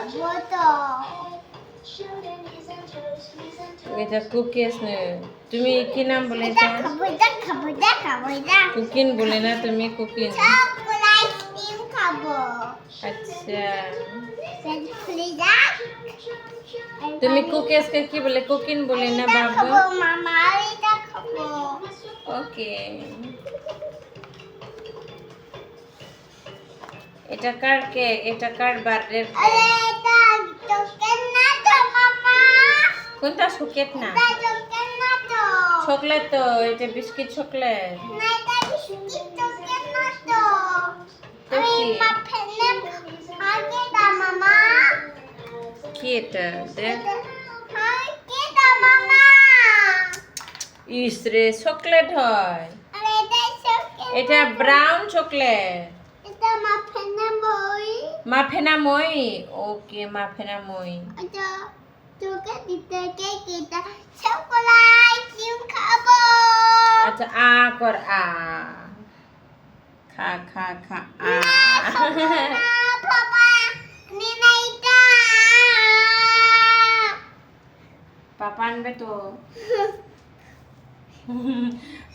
খাবো তো। এটা কুকিজ না, তুমি কি নাম বলে এটা এটা? খাবো, এটা খাবো, এটা খাবো, এটা। কুকিন বলে না তুমি, কুকিন। চকোলেট আইসক্রিম খাবো। আচ্ছা, ফ্রিজা। তুমি কুকিজকে কি বলে? কুকিন বলে না এটা বাবু? খাবো মামা, এটা খাবো। ওকে। এটা কার কেক? এটা কার বার্থডে আরে কেক? এটা চকলেট না তো মামা। কোনটা চকলেট না? এটা চকলেট না তো। চকলেট তো, এটা বিস্কিট চকলেট। না এটা বিস্কিট চকলেট না তো। তো আমি কি? মাফিনে আগে দা মামা। কি এটা? দেখ। আগে দা মামা। ইসরে চকলেট হয়। আরে এটা চকলেট। এটা ব্রাউন চকলেট। এটা মাফিনে মই। মাফেনা মই। ওকে, মাফেনা মই। এটা চকলেট দিতে কেক এটা চকোলেট আইসক্রিম খাবো। আচ্ছা, আ কর, আ। খা খা খা, আ। পাপা নিনা এটা। পাপা আনবে তো।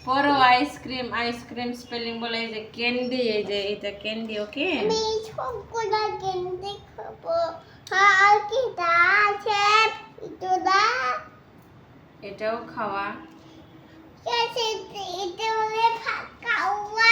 পরো আইসক্রিম, আইসক্রিম স্পেলিং বলে এই যে ক্যান্ডি, এই যে এটা ক্যান্ডি, ওকে? আমি চকোলেট ক্যান্ডি খাবো। আর কি আছে? এটা এটাও খাওয়া। এটা হলে খাওয়া।